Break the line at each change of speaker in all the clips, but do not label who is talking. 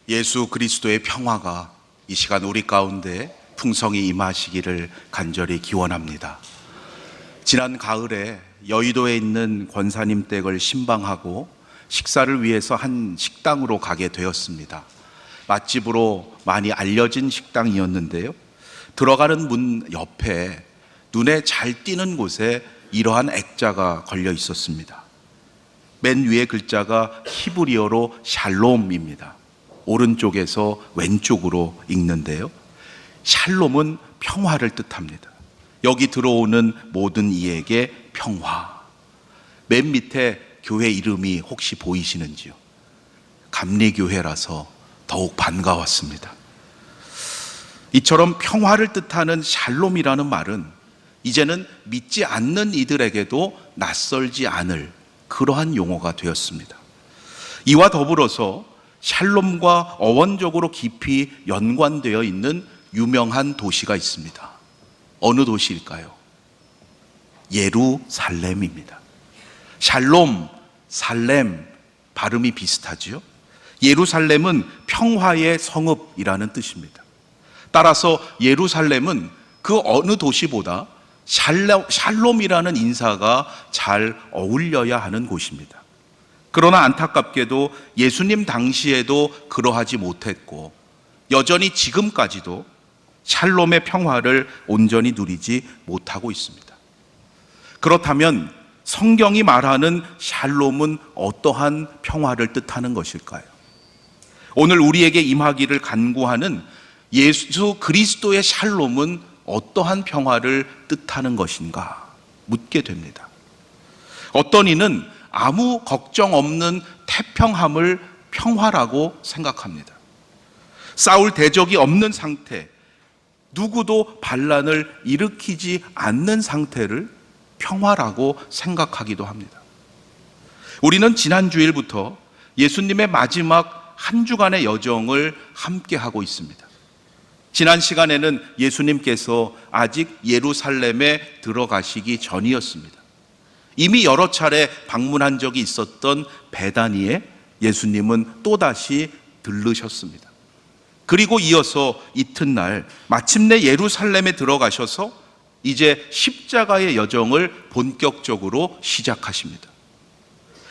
예수 그리스도의 평화가 이 시간 우리 가운데 풍성히 임하시기를 간절히 기원합니다. 지난 가을에 여의도에 있는 권사님 댁을 신방하고 식사를 위해서 한 식당으로 가게 되었습니다. 맛집으로 많이 알려진 식당이었는데요, 들어가는 문 옆에 눈에 잘 띄는 곳에 이러한 액자가 걸려 있었습니다. 맨 위에 글자가 히브리어로 샬롬입니다. 오른쪽에서 왼쪽으로 읽는데요, 샬롬은 평화를 뜻합니다. 여기 들어오는 모든 이에게 평화. 맨 밑에 교회 이름이 혹시 보이시는지요? 감리교회라서 더욱 반가웠습니다. 이처럼 평화를 뜻하는 샬롬이라는 말은 이제는 믿지 않는 이들에게도 낯설지 않을 그러한 용어가 되었습니다. 이와 더불어서 샬롬과 어원적으로 깊이 연관되어 있는 유명한 도시가 있습니다. 어느 도시일까요? 예루살렘입니다. 샬롬, 살렘, 발음이 비슷하지요? 예루살렘은 평화의 성읍이라는 뜻입니다. 따라서 예루살렘은 그 어느 도시보다 샬롬이라는 인사가 잘 어울려야 하는 곳입니다. 그러나 안타깝게도 예수님 당시에도 그러하지 못했고, 여전히 지금까지도 샬롬의 평화를 온전히 누리지 못하고 있습니다. 그렇다면 성경이 말하는 샬롬은 어떠한 평화를 뜻하는 것일까요? 오늘 우리에게 임하기를 간구하는 예수 그리스도의 샬롬은 어떠한 평화를 뜻하는 것인가 묻게 됩니다. 어떤 이는 아무 걱정 없는 태평함을 평화라고 생각합니다. 싸울 대적이 없는 상태, 누구도 반란을 일으키지 않는 상태를 평화라고 생각하기도 합니다. 우리는 지난 주일부터 예수님의 마지막 한 주간의 여정을 함께 하고 있습니다. 지난 시간에는 예수님께서 아직 예루살렘에 들어가시기 전이었습니다. 이미 여러 차례 방문한 적이 있었던 베다니에 예수님은 또다시 들르셨습니다. 그리고 이어서 이튿날 마침내 예루살렘에 들어가셔서 이제 십자가의 여정을 본격적으로 시작하십니다.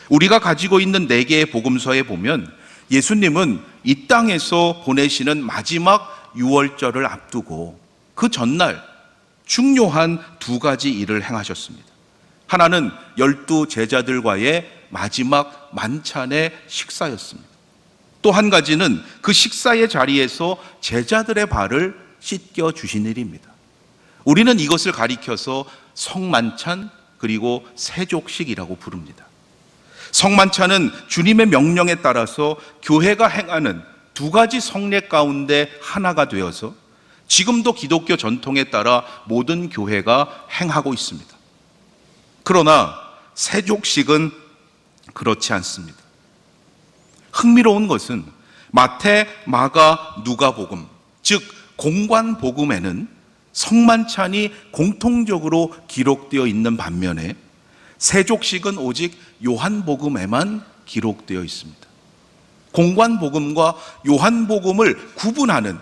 우리가 가지고 있는 4개의 복음서에 보면 예수님은 이 땅에서 보내시는 마지막 유월절을 앞두고 그 전날 중요한 2가지 일을 행하셨습니다. 하나는 12 제자들과의 마지막 만찬의 식사였습니다. 또 한 가지는 그 식사의 자리에서 제자들의 발을 씻겨 주신 일입니다. 우리는 이것을 가리켜서 성만찬 그리고 세족식이라고 부릅니다. 성만찬은 주님의 명령에 따라서 교회가 행하는 2가지 성례 가운데 하나가 되어서 지금도 기독교 전통에 따라 모든 교회가 행하고 있습니다. 그러나 세족식은 그렇지 않습니다. 흥미로운 것은 마태, 마가, 누가복음, 즉 공관복음에는 성만찬이 공통적으로 기록되어 있는 반면에 세족식은 오직 요한복음에만 기록되어 있습니다. 공관복음과 요한복음을 구분하는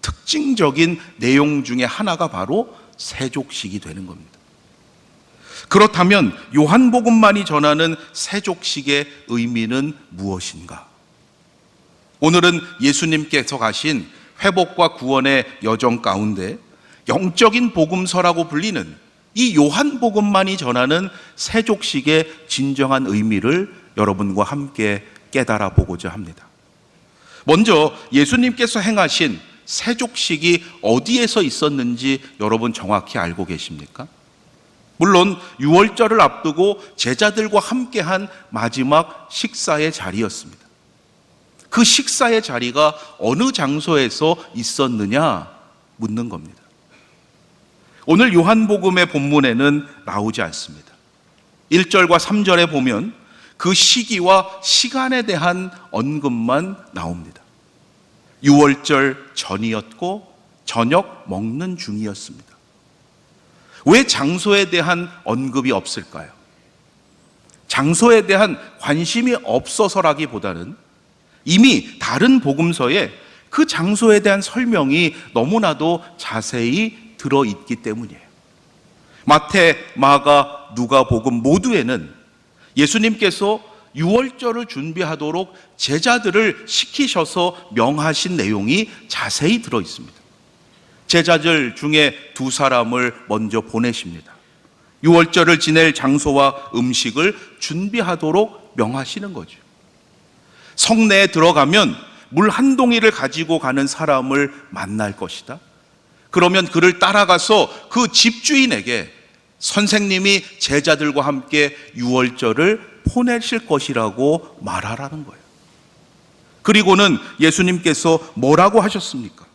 특징적인 내용 중에 하나가 바로 세족식이 되는 겁니다. 그렇다면 요한복음만이 전하는 세족식의 의미는 무엇인가? 오늘은 예수님께서 가신 회복과 구원의 여정 가운데 영적인 복음서라고 불리는 이 요한복음만이 전하는 세족식의 진정한 의미를 여러분과 함께 깨달아 보고자 합니다. 먼저 예수님께서 행하신 세족식이 어디에서 있었는지 여러분 정확히 알고 계십니까? 물론 유월절을 앞두고 제자들과 함께한 마지막 식사의 자리였습니다. 그 식사의 자리가 어느 장소에서 있었느냐 묻는 겁니다. 오늘 요한복음의 본문에는 나오지 않습니다. 1절과 3절에 보면 그 시기와 시간에 대한 언급만 나옵니다. 유월절 전이었고 저녁 먹는 중이었습니다. 왜 장소에 대한 언급이 없을까요? 장소에 대한 관심이 없어서라기보다는 이미 다른 복음서에 그 장소에 대한 설명이 너무나도 자세히 들어있기 때문이에요. 마태, 마가, 누가복음 모두에는 예수님께서 유월절을 준비하도록 제자들을 시키셔서 명하신 내용이 자세히 들어있습니다. 제자들 중에 두 사람을 먼저 보내십니다. 유월절을 지낼 장소와 음식을 준비하도록 명하시는 거죠. 성내에 들어가면 물 한 동이를 가지고 가는 사람을 만날 것이다. 그러면 그를 따라가서 그 집주인에게 선생님이 제자들과 함께 유월절을 보내실 것이라고 말하라는 거예요. 그리고는 예수님께서 뭐라고 하셨습니까?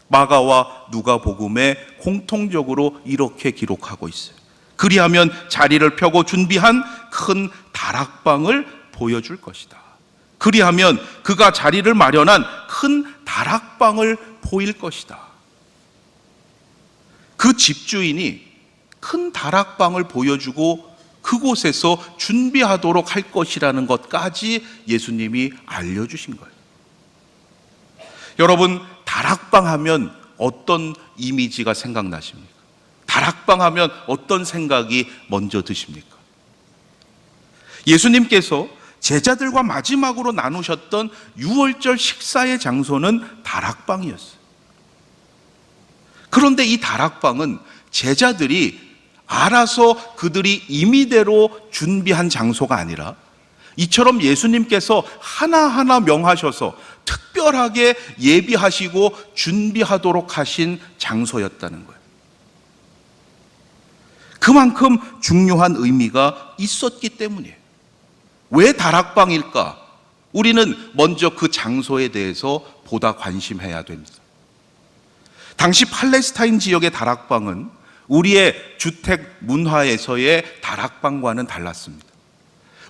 마가와 누가복음에 공통적으로 이렇게 기록하고 있어요. 그리하면 자리를 펴고 준비한 큰 다락방을 보여줄 것이다. 그리하면 그가 자리를 마련한 큰 다락방을 보일 것이다. 그 집주인이 큰 다락방을 보여주고 그곳에서 준비하도록 할 것이라는 것까지 예수님이 알려주신 거예요. 여러분, 다락방 하면 어떤 이미지가 생각나십니까? 다락방 하면 어떤 생각이 먼저 드십니까? 예수님께서 제자들과 마지막으로 나누셨던 유월절 식사의 장소는 다락방이었어요. 그런데 이 다락방은 제자들이 알아서 그들이 임의대로 준비한 장소가 아니라 이처럼 예수님께서 하나하나 명하셔서 특별하게 예비하시고 준비하도록 하신 장소였다는 거예요. 그만큼 중요한 의미가 있었기 때문이에요. 왜 다락방일까? 우리는 먼저 그 장소에 대해서 보다 관심해야 됩니다. 당시 팔레스타인 지역의 다락방은 우리의 주택 문화에서의 다락방과는 달랐습니다.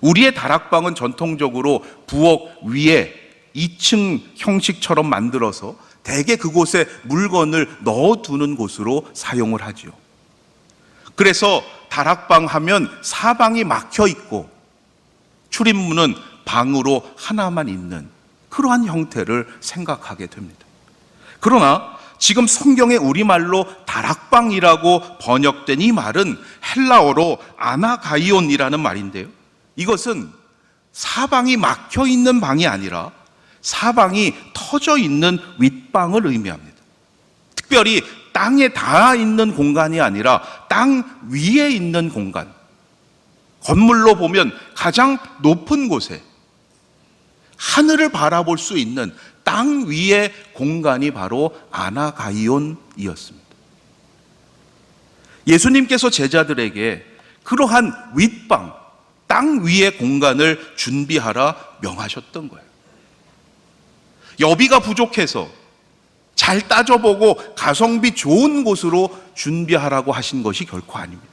우리의 다락방은 전통적으로 부엌 위에 2층 형식처럼 만들어서 대개 그곳에 물건을 넣어두는 곳으로 사용을 하죠. 그래서 다락방 하면 사방이 막혀 있고 출입문은 방으로 하나만 있는 그러한 형태를 생각하게 됩니다. 그러나 지금 성경의 우리말로 다락방이라고 번역된 이 말은 헬라어로 아나가이온이라는 말인데요. 이것은 사방이 막혀 있는 방이 아니라 사방이 터져 있는 윗방을 의미합니다. 특별히 땅에 닿아 있는 공간이 아니라 땅 위에 있는 공간. 건물로 보면 가장 높은 곳에 하늘을 바라볼 수 있는 땅 위의 공간이 바로 아나가이온이었습니다. 예수님께서 제자들에게 그러한 윗방, 땅 위의 공간을 준비하라 명하셨던 거예요. 여비가 부족해서 잘 따져보고 가성비 좋은 곳으로 준비하라고 하신 것이 결코 아닙니다.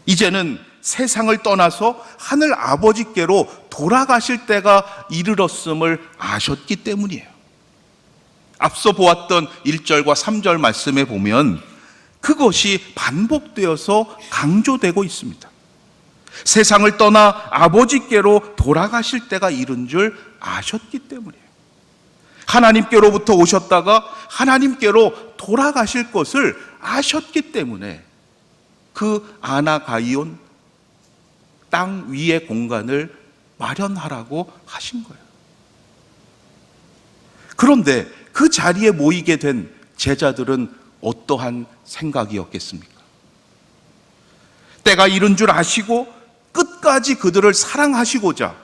이제는 세상을 떠나서 하늘 아버지께로 돌아가실 때가 이르렀음을 아셨기 때문이에요. 앞서 보았던 1절과 3절 말씀에 보면 그것이 반복되어서 강조되고 있습니다. 세상을 떠나 아버지께로 돌아가실 때가 이른 줄 아셨기 때문이에요. 하나님께로부터 오셨다가 하나님께로 돌아가실 것을 아셨기 때문에 그 아나가이온 땅 위의 공간을 마련하라고 하신 거예요. 그런데 그 자리에 모이게 된 제자들은 어떠한 생각이었겠습니까? 때가 이른 줄 아시고 끝까지 그들을 사랑하시고자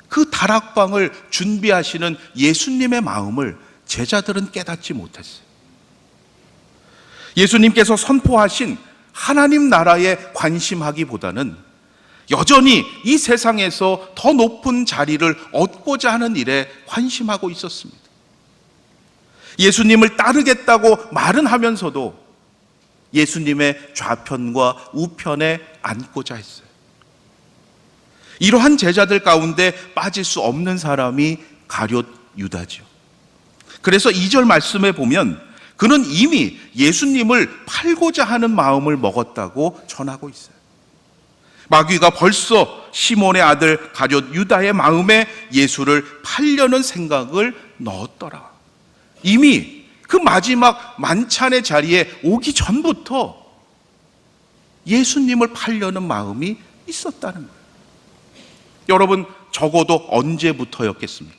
그 다락방을 준비하시는 예수님의 마음을 제자들은 깨닫지 못했어요. 예수님께서 선포하신 하나님 나라에 관심하기보다는 여전히 이 세상에서 더 높은 자리를 얻고자 하는 일에 관심하고 있었습니다. 예수님을 따르겠다고 말은 하면서도 예수님의 좌편과 우편에 앉고자 했어요. 이러한 제자들 가운데 빠질 수 없는 사람이 가룟 유다죠. 그래서 2절 말씀에 보면 그는 이미 예수님을 팔고자 하는 마음을 먹었다고 전하고 있어요. 마귀가 벌써 시몬의 아들 가룟 유다의 마음에 예수를 팔려는 생각을 넣었더라. 이미 그 마지막 만찬의 자리에 오기 전부터 예수님을 팔려는 마음이 있었다는 거예요. 여러분, 적어도 언제부터였겠습니까?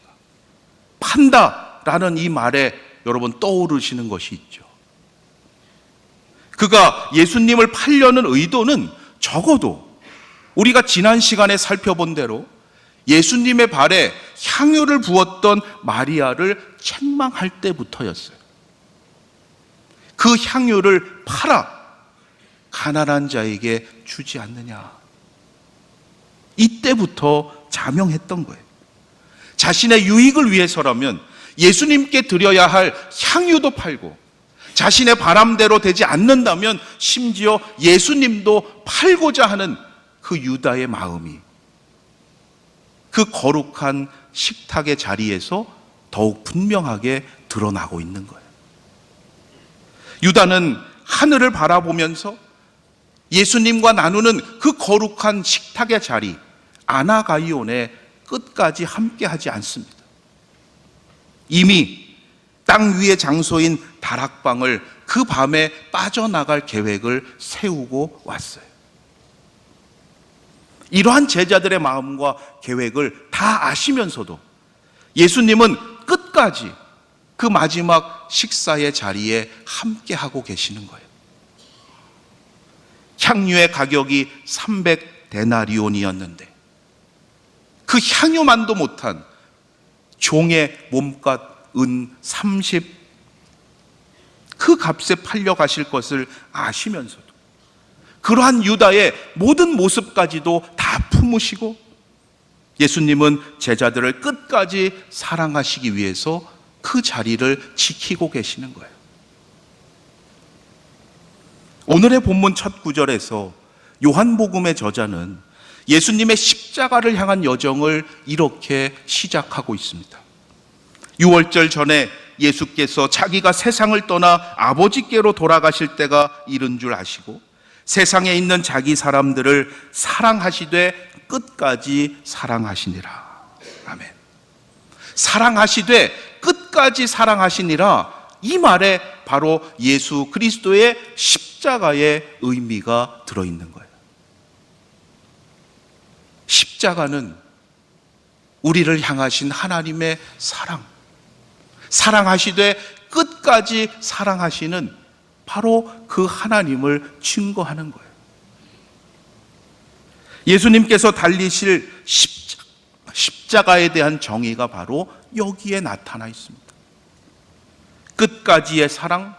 판다라는 이 말에 여러분 떠오르시는 것이 있죠. 그가 예수님을 팔려는 의도는 적어도 우리가 지난 시간에 살펴본 대로 예수님의 발에 향유를 부었던 마리아를 책망할 때부터였어요. 그 향유를 팔아 가난한 자에게 주지 않느냐. 이때부터 자명했던 거예요. 자신의 유익을 위해서라면 예수님께 드려야 할 향유도 팔고, 자신의 바람대로 되지 않는다면 심지어 예수님도 팔고자 하는 그 유다의 마음이 그 거룩한 식탁의 자리에서 더욱 분명하게 드러나고 있는 거예요. 유다는 하늘을 바라보면서 예수님과 나누는 그 거룩한 식탁의 자리, 아나가이온의 끝까지 함께하지 않습니다. 이미 땅 위의 장소인 다락방을 그 밤에 빠져나갈 계획을 세우고 왔어요. 이러한 제자들의 마음과 계획을 다 아시면서도 예수님은 끝까지 그 마지막 식사의 자리에 함께하고 계시는 거예요. 향유의 가격이 300데나리온이었는데 그 향유만도 못한 종의 몸값 은 30, 그 값에 팔려 가실 것을 아시면서도 그러한 유다의 모든 모습까지도 다 품으시고 예수님은 제자들을 끝까지 사랑하시기 위해서 그 자리를 지키고 계시는 거예요. 오늘의 본문 첫 구절에서 요한복음의 저자는 예수님의 십자가를 향한 여정을 이렇게 시작하고 있습니다. 6월절 전에 예수께서 자기가 세상을 떠나 아버지께로 돌아가실 때가 이른 줄 아시고 세상에 있는 자기 사람들을 사랑하시되 끝까지 사랑하시니라. 아멘. 사랑하시되 끝까지 사랑하시니라, 이 말에 바로 예수 그리스도의 십자가의 의미가 들어있는 거예요. 십자가는 우리를 향하신 하나님의 사랑, 사랑하시되 끝까지 사랑하시는 바로 그 하나님을 증거하는 거예요. 예수님께서 달리실 십자가에 대한 정의가 바로 여기에 나타나 있습니다. 끝까지의 사랑,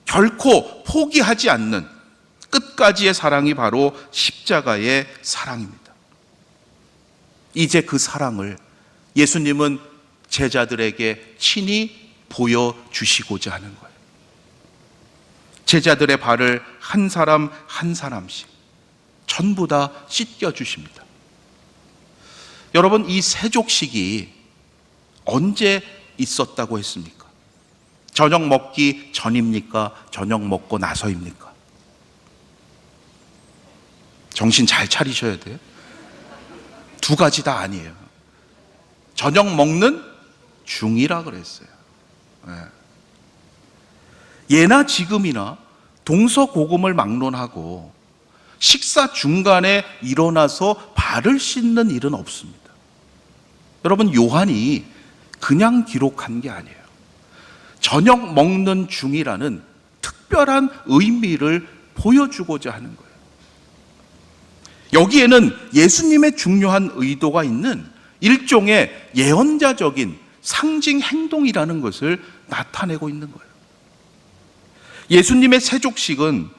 결코 포기하지 않는 끝까지의 사랑이 바로 십자가의 사랑입니다. 이제 그 사랑을 예수님은 제자들에게 친히 보여주시고자 하는 거예요. 제자들의 발을 한 사람 한 사람씩 전부 다 씻겨주십니다. 여러분, 이 세족식이 언제 있었다고 했습니까? 저녁 먹기 전입니까? 저녁 먹고 나서입니까? 정신 잘 차리셔야 돼요. 두 가지 다 아니에요. 저녁 먹는 중이라 그랬어요. 예나 지금이나 동서고금을 막론하고 식사 중간에 일어나서 발을 씻는 일은 없습니다. 여러분, 요한이 그냥 기록한 게 아니에요. 저녁 먹는 중이라는 특별한 의미를 보여주고자 하는 거예요. 여기에는 예수님의 중요한 의도가 있는 일종의 예언자적인 상징 행동이라는 것을 나타내고 있는 거예요. 예수님의 세족식은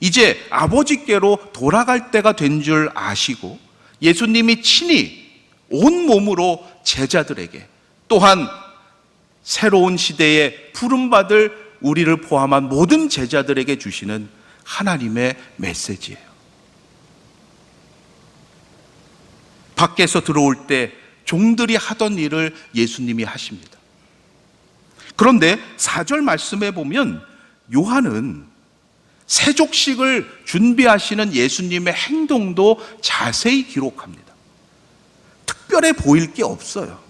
이제 아버지께로 돌아갈 때가 된 줄 아시고 예수님이 친히 온몸으로 제자들에게, 또한 새로운 시대에 부름받을 우리를 포함한 모든 제자들에게 주시는 하나님의 메시지예요. 밖에서 들어올 때 종들이 하던 일을 예수님이 하십니다. 그런데 4절 말씀에 보면 요한은 세족식을 준비하시는 예수님의 행동도 자세히 기록합니다. 특별해 보일 게 없어요.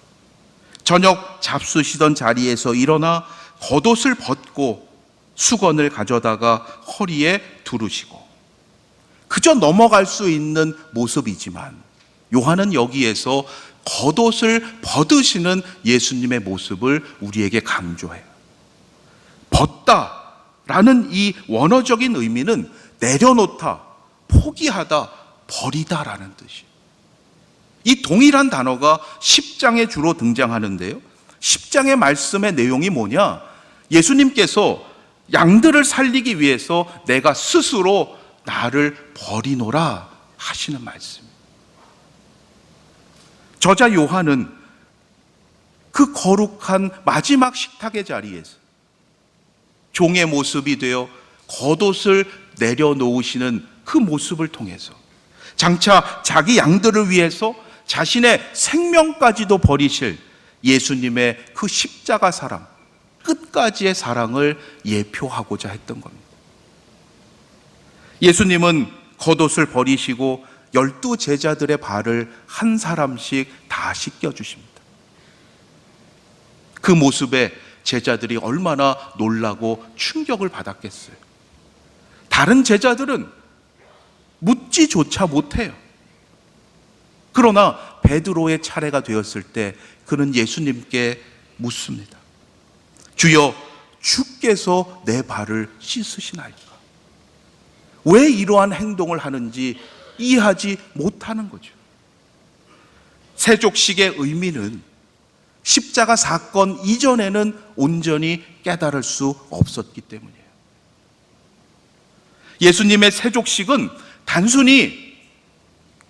저녁 잡수시던 자리에서 일어나 겉옷을 벗고 수건을 가져다가 허리에 두르시고, 그저 넘어갈 수 있는 모습이지만 요한은 여기에서 겉옷을 벗으시는 예수님의 모습을 우리에게 강조해요. 벗다라는 이 원어적인 의미는 내려놓다, 포기하다, 버리다라는 뜻이에요. 이 동일한 단어가 10장에 주로 등장하는데요, 10장의 말씀의 내용이 뭐냐? 예수님께서 양들을 살리기 위해서 내가 스스로 나를 버리노라 하시는 말씀입니다. 저자 요한은 그 거룩한 마지막 식탁의 자리에서 종의 모습이 되어 겉옷을 내려놓으시는 그 모습을 통해서 장차 자기 양들을 위해서 자신의 생명까지도 버리실 예수님의 그 십자가 사랑, 끝까지의 사랑을 예표하고자 했던 겁니다. 예수님은 겉옷을 버리시고 12 제자들의 발을 한 사람씩 다 씻겨주십니다. 그 모습에 제자들이 얼마나 놀라고 충격을 받았겠어요. 다른 제자들은 묻지조차 못해요. 그러나 베드로의 차례가 되었을 때 그는 예수님께 묻습니다. 주여, 주께서 내 발을 씻으시나이까? 왜 이러한 행동을 하는지 이해하지 못하는 거죠. 세족식의 의미는 십자가 사건 이전에는 온전히 깨달을 수 없었기 때문이에요. 예수님의 세족식은 단순히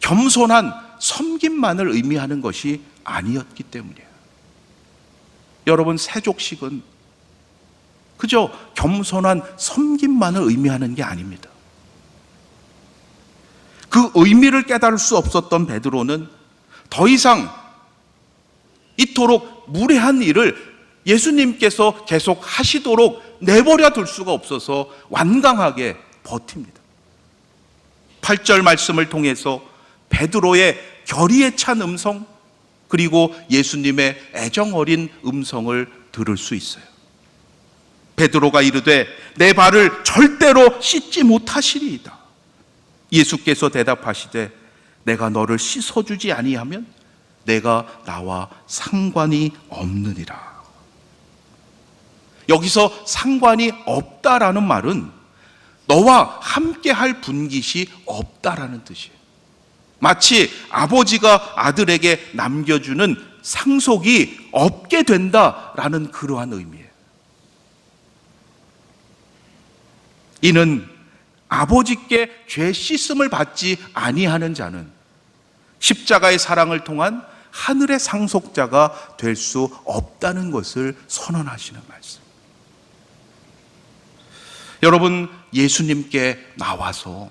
겸손한 섬김만을 의미하는 것이 아니었기 때문이에요. 여러분, 세족식은 그저 겸손한 섬김만을 의미하는 게 아닙니다. 그 의미를 깨달을 수 없었던 베드로는 더 이상 이토록 무례한 일을 예수님께서 계속 하시도록 내버려 둘 수가 없어서 완강하게 버팁니다. 8절 말씀을 통해서 베드로의 결의에 찬 음성, 그리고 예수님의 애정 어린 음성을 들을 수 있어요. 베드로가 이르되 내 발을 절대로 씻지 못하시리이다. 예수께서 대답하시되 내가 너를 씻어주지 아니하면 내가 나와 상관이 없느니라. 여기서 상관이 없다라는 말은 너와 함께 할 분깃이 없다라는 뜻이에요. 마치 아버지가 아들에게 남겨주는 상속이 없게 된다라는 그러한 의미예요. 이는 아버지께 죄 씻음을 받지 아니하는 자는 십자가의 사랑을 통한 하늘의 상속자가 될 수 없다는 것을 선언하시는 말씀. 여러분, 예수님께 나와서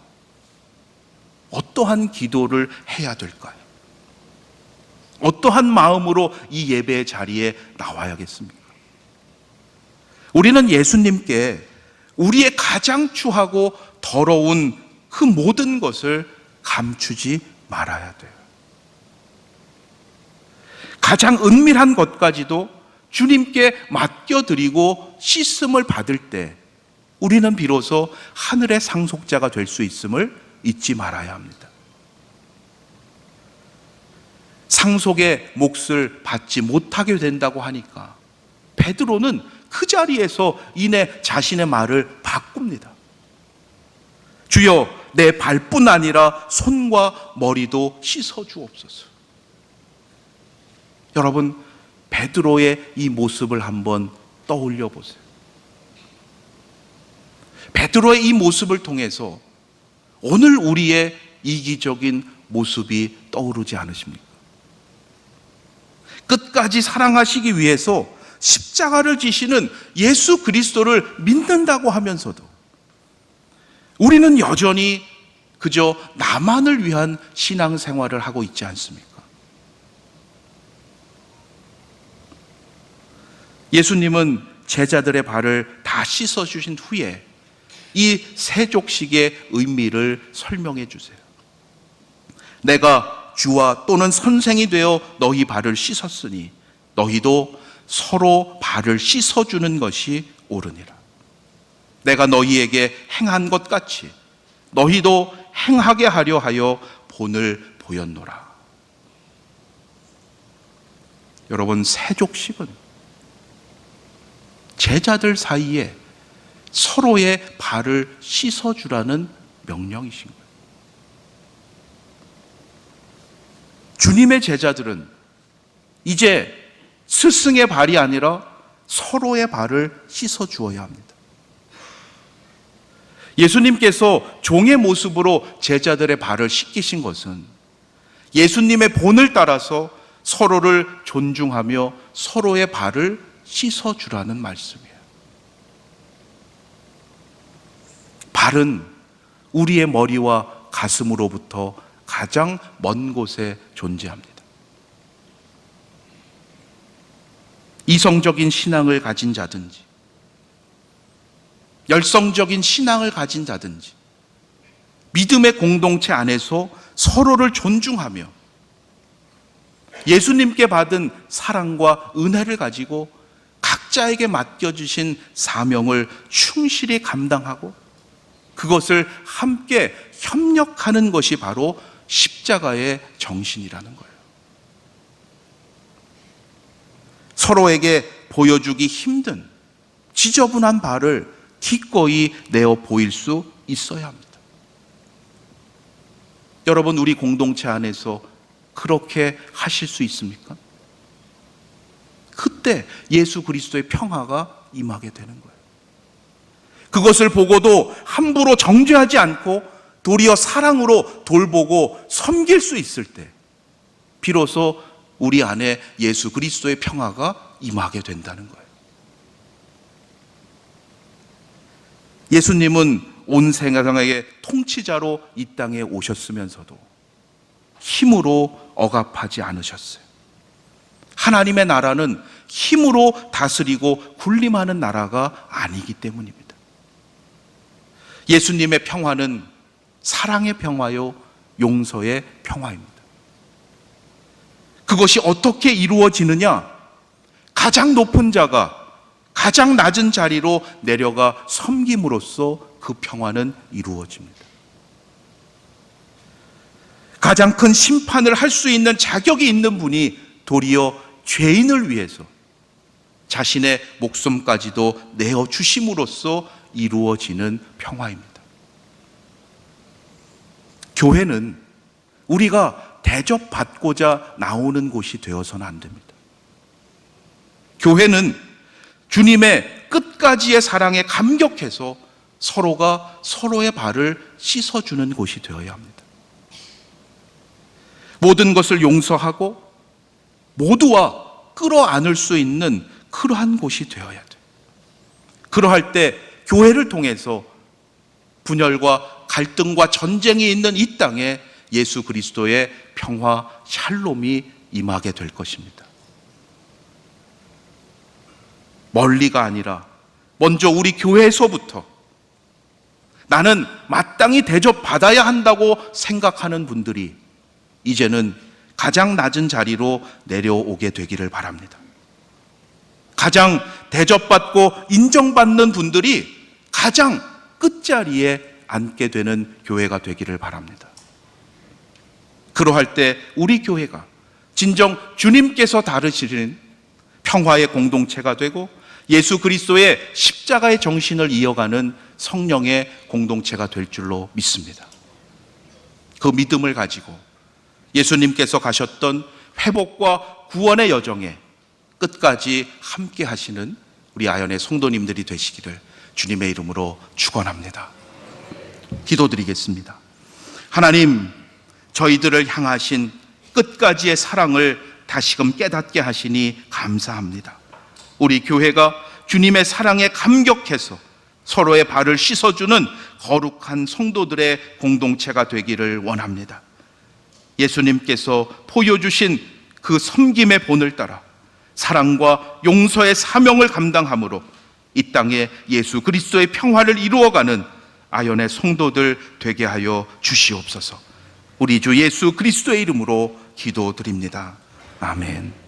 어떠한 기도를 해야 될까요? 어떠한 마음으로 이 예배의 자리에 나와야겠습니까? 우리는 예수님께 우리의 가장 추하고 더러운 그 모든 것을 감추지 말아야 돼요. 가장 은밀한 것까지도 주님께 맡겨드리고 씻음을 받을 때 우리는 비로소 하늘의 상속자가 될 수 있음을 잊지 말아야 합니다. 상속의 몫을 받지 못하게 된다고 하니까 베드로는 그 자리에서 이내 자신의 말을 바꿉니다. 주여, 내 발뿐 아니라 손과 머리도 씻어주옵소서. 여러분, 베드로의 이 모습을 한번 떠올려 보세요. 베드로의 이 모습을 통해서 오늘 우리의 이기적인 모습이 떠오르지 않으십니까? 끝까지 사랑하시기 위해서 십자가를 지시는 예수 그리스도를 믿는다고 하면서도 우리는 여전히 그저 나만을 위한 신앙생활을 하고 있지 않습니까? 예수님은 제자들의 발을 다 씻어주신 후에 이 세족식의 의미를 설명해 주세요. 내가 주와 또는 선생이 되어 너희 발을 씻었으니 너희도 서로 발을 씻어주는 것이 옳으니라. 내가 너희에게 행한 것 같이 너희도 행하게 하려 하여 본을 보였노라. 여러분, 세족식은 제자들 사이에 서로의 발을 씻어주라는 명령이신 거예요. 주님의 제자들은 이제 스승의 발이 아니라 서로의 발을 씻어주어야 합니다. 예수님께서 종의 모습으로 제자들의 발을 씻기신 것은 예수님의 본을 따라서 서로를 존중하며 서로의 발을 씻어주라는 말씀이에요. 발은 우리의 머리와 가슴으로부터 가장 먼 곳에 존재합니다. 이성적인 신앙을 가진 자든지 열성적인 신앙을 가진 자든지 믿음의 공동체 안에서 서로를 존중하며 예수님께 받은 사랑과 은혜를 가지고 각자에게 맡겨주신 사명을 충실히 감당하고 그것을 함께 협력하는 것이 바로 십자가의 정신이라는 거예요. 서로에게 보여주기 힘든 지저분한 발을 기꺼이 내어 보일 수 있어야 합니다. 여러분, 우리 공동체 안에서 그렇게 하실 수 있습니까? 그때 예수 그리스도의 평화가 임하게 되는 거예요. 그것을 보고도 함부로 정죄하지 않고 도리어 사랑으로 돌보고 섬길 수 있을 때 비로소 우리 안에 예수 그리스도의 평화가 임하게 된다는 거예요. 예수님은 온 세상의 통치자로 이 땅에 오셨으면서도 힘으로 억압하지 않으셨어요. 하나님의 나라는 힘으로 다스리고 군림하는 나라가 아니기 때문입니다. 예수님의 평화는 사랑의 평화요, 용서의 평화입니다. 그것이 어떻게 이루어지느냐? 가장 높은 자가 가장 낮은 자리로 내려가 섬김으로써 그 평화는 이루어집니다. 가장 큰 심판을 할 수 있는 자격이 있는 분이 도리어 죄인을 위해서 자신의 목숨까지도 내어주심으로써 이루어지는 평화입니다. 교회는 우리가 대접받고자 나오는 곳이 되어서는 안 됩니다. 교회는 주님의 끝까지의 사랑에 감격해서 서로가 서로의 발을 씻어주는 곳이 되어야 합니다. 모든 것을 용서하고 모두와 끌어안을 수 있는 그러한 곳이 되어야 돼요. 그러할 때 교회를 통해서 분열과 갈등과 전쟁이 있는 이 땅에 예수 그리스도의 평화, 샬롬이 임하게 될 것입니다. 멀리가 아니라 먼저 우리 교회에서부터 나는 마땅히 대접받아야 한다고 생각하는 분들이 이제는 가장 낮은 자리로 내려오게 되기를 바랍니다. 가장 대접받고 인정받는 분들이 가장 끝자리에 앉게 되는 교회가 되기를 바랍니다. 그러할 때 우리 교회가 진정 주님께서 다루시는 평화의 공동체가 되고 예수 그리스도의 십자가의 정신을 이어가는 성령의 공동체가 될 줄로 믿습니다. 그 믿음을 가지고 예수님께서 가셨던 회복과 구원의 여정에 끝까지 함께 하시는 우리 아연의 성도님들이 되시기를 주님의 이름으로 축원합니다. 기도드리겠습니다. 하나님, 저희들을 향하신 끝까지의 사랑을 다시금 깨닫게 하시니 감사합니다. 우리 교회가 주님의 사랑에 감격해서 서로의 발을 씻어주는 거룩한 성도들의 공동체가 되기를 원합니다. 예수님께서 보여주신 그 섬김의 본을 따라 사랑과 용서의 사명을 감당함으로 이 땅에 예수 그리스도의 평화를 이루어가는 아연의 성도들 되게 하여 주시옵소서. 우리 주 예수 그리스도의 이름으로 기도드립니다. 아멘.